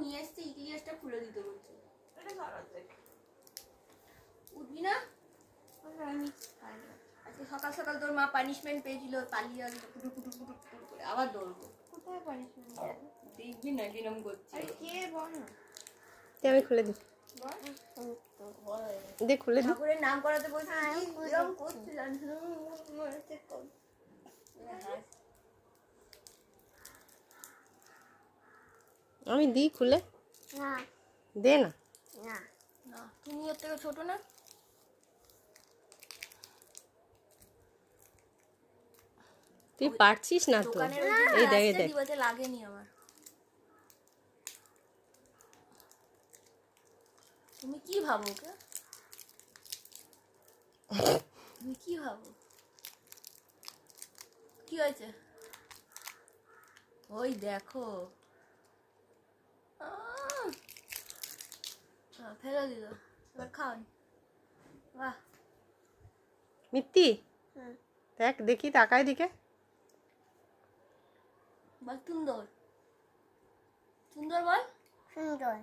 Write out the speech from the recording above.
নিয়ে এসছে ইতিহাসটা খুলে দিতে বলছে। এটা ধরাতে উঠবি না? আমি আজকে সকাল সকাল তোর মা পানিশমেন্ট পেয়েছিল, পালিয়ে আসবে কুটুর কুটুর কুটুর কুটুর করে, আবার দৌড়বো। কোথায় পানিশমেন্ট? দেখবি না কিরম করছে। আরে কে বল না, আমি খুলে দিই। দেখ খুলে দিই। ঠাকুরের নাম করাতে বলছি কিরম করছে জানিস না? আমি দিই খুলে? না দে না। না না, তুমি ওর থেকে ছোট না? তুই পারছিস না তো। এই দেখ এই দেখ লাগেনি আমার। তুমি কি ভাবো ওকে? তুমি কি ভাবো? কি হয়েছে? ওই দেখো ফেলে দিল, এবার খাওয়ান। বাহ মিত্তি, দেখ দেখি তাকায় দিকে। বল সুন্দর, সুন্দর বল সুন্দর।